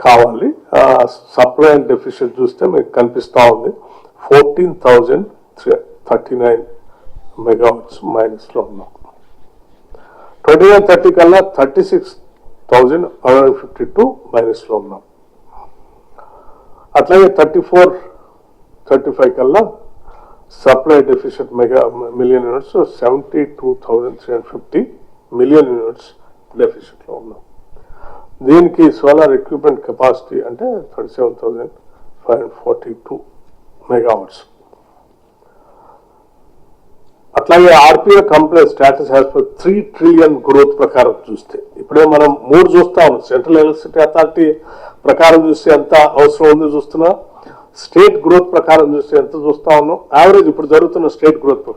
కావాలి. Supply and deficit చూస్తే మీకు కనిపిస్తూ ఉంది 14,039 మెగావాట్స్ మైనస్లో ఉన్నాం. 29-30 కల్లా 36,152 మైనస్లో ఉన్నాం. అట్లాగే 34-35 కల్లా supply deficit million units 72,350 million units డెఫిషియట్లో ఉన్నాం. దీనికి సోలార్ ఎక్విప్మెంట్ కెపాసిటీ అంటే 37,542 మెగావాట్స్. అట్లాగే RPO company status as per 3 trillion growth ప్రకారం చూస్తే ఇప్పుడే మనం 3 చూస్తా ఉన్నాం. సెంట్రల్ ఎలక్ట్రిసిటీ అథారిటీ ప్రకారం చూస్తే ఎంత అవసరం ఉంది చూస్తున్నా, స్టేట్ గ్రోత్ ప్రకారం చూస్తే ఎంత చూస్తా ఉన్నాం, యావరేజ్ ఇప్పుడు జరుగుతున్న స్టేట్ గ్రోత్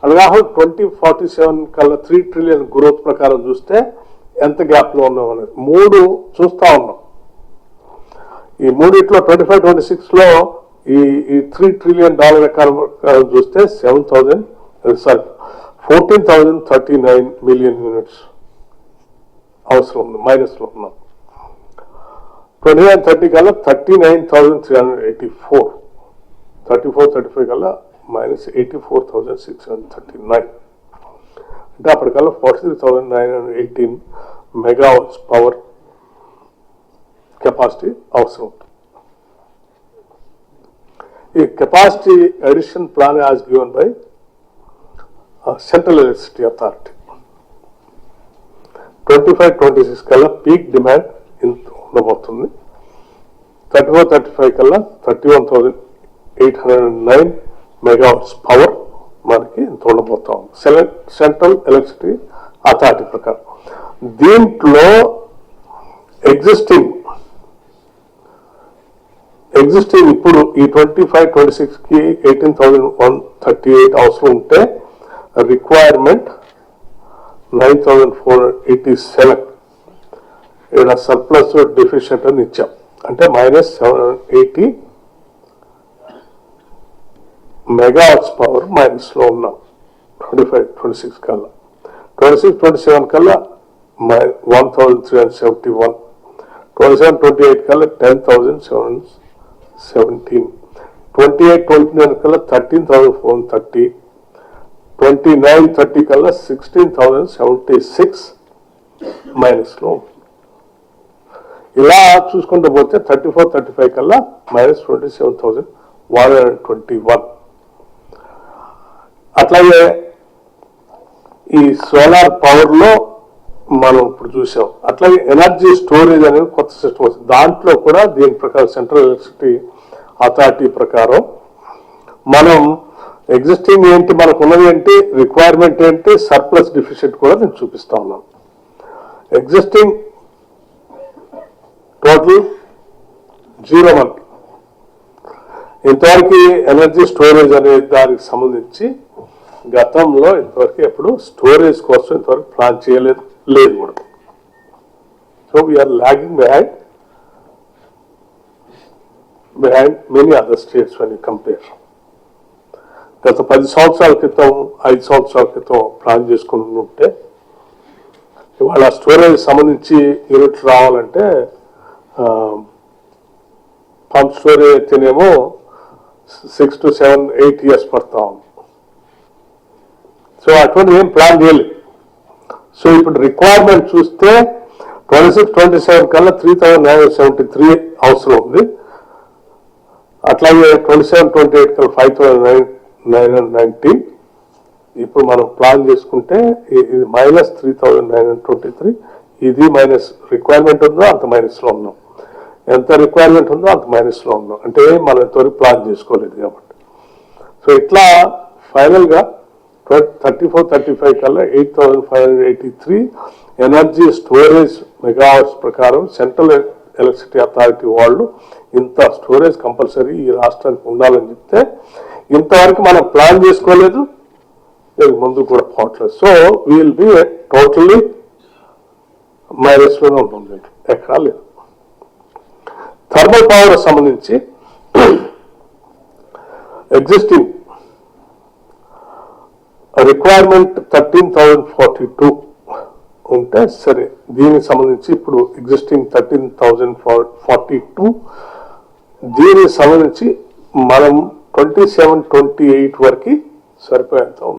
అలాగా 2047 కల్లా 3 ట్రిలియన్ గ్రోత్ ప్రకారం చూస్తే ఎంత గ్యాప్ లో ఉన్నాం అనేది 3 చూస్తా ఉన్నాం. ఈ మూడిట్లో 25-26 లో ఈ $3 ట్రిలియన్ ప్రకారం చూస్తే 14,039 మిలియన్ యూనిట్స్ అవసరం ఉంది, మైనస్ లో ఉన్నాం. 29-30 కల్లా 39,384, 34-35 కల్లా -84,639, అంటే అప్పటికల్లా 43,918 మెగావాట్స్ పవర్ కెపాసిటీ అవసరం ఉంటుంది. ఈ capacity addition plan as given by central electricity authority. 25-26 కల్లా పీక్ డిమాండ్ ఇంత ఉండబోతుంది. 34-35 కల్లా 31,809 మెగావాట్స్ పవర్ మనకి ఇంత ఉండబోతాం సెంట్రల్ ఎలక్ట్రిసిటీ అథారిటీ ప్రకారం. దీంట్లో ఎగ్జిస్టింగ్ ఇప్పుడు ఈ 25-26 కి 18,138 అవసరం ఉంటే రిక్వైర్మెంట్ 9,487 ఇక్కడ సర్ప్లస్ డెఫిషియెంట్ అని ఇచ్చాం, అంటే -780 మెగావాట్స్ పవర్ మైనస్ లో ఉన్నాం. 25-26 కల్లా 26-27 కల్లా 1,371, 27-28 కల్లా 10,717, 28-29 కల్లా 13,430, 29-30 కల్లా 16,076 మైనస్ లో. ఇలా చూసుకుంటూ పోతే 34-35 కల్లా -27,121. అట్లాగే ఈ సోలార్ పవర్ లో మనం ఇప్పుడు చూసాం. అట్లాగే ఎనర్జీ స్టోరేజ్ అనేది కొత్త సిస్టమ్ వస్తుంది. దాంట్లో కూడా దీని ప్రకారం సెంట్రల్ ఎలక్ట్రిసిటీ అథారిటీ ప్రకారం మనం ఎగ్జిస్టింగ్ ఏంటి, మనకు ఉన్నది ఏంటి, రిక్వైర్మెంట్ ఏంటి, సర్ప్లస్ డెఫిషియెంట్ కూడా నేను చూపిస్తా ఉన్నాను. ఎగ్జిస్టింగ్ టోటల్ 0 మనకి. ఇంతవరకు ఎనర్జీ స్టోరేజ్ అనే దానికి సంబంధించి గతంలో ఇంతవరకు ఎప్పుడు స్టోరేజ్ కోసం ఇంతవరకు ప్లాన్ చేయలేదు కూడా. So we are lagging behind many other states when you compare. గత 10 సంవత్సరాల క్రితం 5 సంవత్సరాల క్రితం ప్లాన్ చేసుకుని ఉంటే ఇవాళ స్టోరేజ్ సంబంధించి యూనిట్లు రావాలంటే పంప్ స్టోరేజ్ అయితేనేమో 6 to 7, 8 years పడతా ఉంది. సో అటువంటి ఏం ప్లాన్ చేయలేదు. సో ఇప్పుడు రిక్వైర్మెంట్ చూస్తే 26-27 కల్లా 3,973 అవసరం ఉంది. అట్లాగే 27-28 కల్లా 5,990. ఇప్పుడు మనం ప్లాన్ చేసుకుంటే ఇది -3,923, ఇది మైనస్ రిక్వైర్మెంట్ ఉందో అంత మైనస్ లో ఉన్నాం, ఎంత రిక్వైర్మెంట్ ఉందో అంత మైనస్ లో ఉన్నాం, అంటే మనం ఇంతవరకు ప్లాన్ చేసుకోలేదు కాబట్టి. సో ఇట్లా ఫైనల్ గా 34-35 కల్లా 8,583 ఎనర్జీ స్టోరేజ్ మెగావాట్స్ ప్రకారం సెంట్రల్ ఎలక్ట్రిసిటీ అథారిటీ వాళ్ళు ఇంత స్టోరేజ్ కంపల్సరీ ఈ రాష్ట్రానికి ఉండాలని చెప్తే ఇంతవరకు మనం ప్లాన్ చేసుకోలేదు, ముందు కూడా పోవట్లేదు. So we'll be totally minus లోనే ఉంటుంది, ఎక్కడా లేదు. థర్మల్ పవర్ సంబంధించి ఎగ్జిస్టింగ్ రిక్వైర్మెంట్ 13,042 ఉంటే సరే. దీనికి సంబంధించి ఇప్పుడు ఎగ్జిస్టింగ్ 13,042 దీనికి సంబంధించి మనం 27-28 వరకు సరిపోయేంత ఉంది.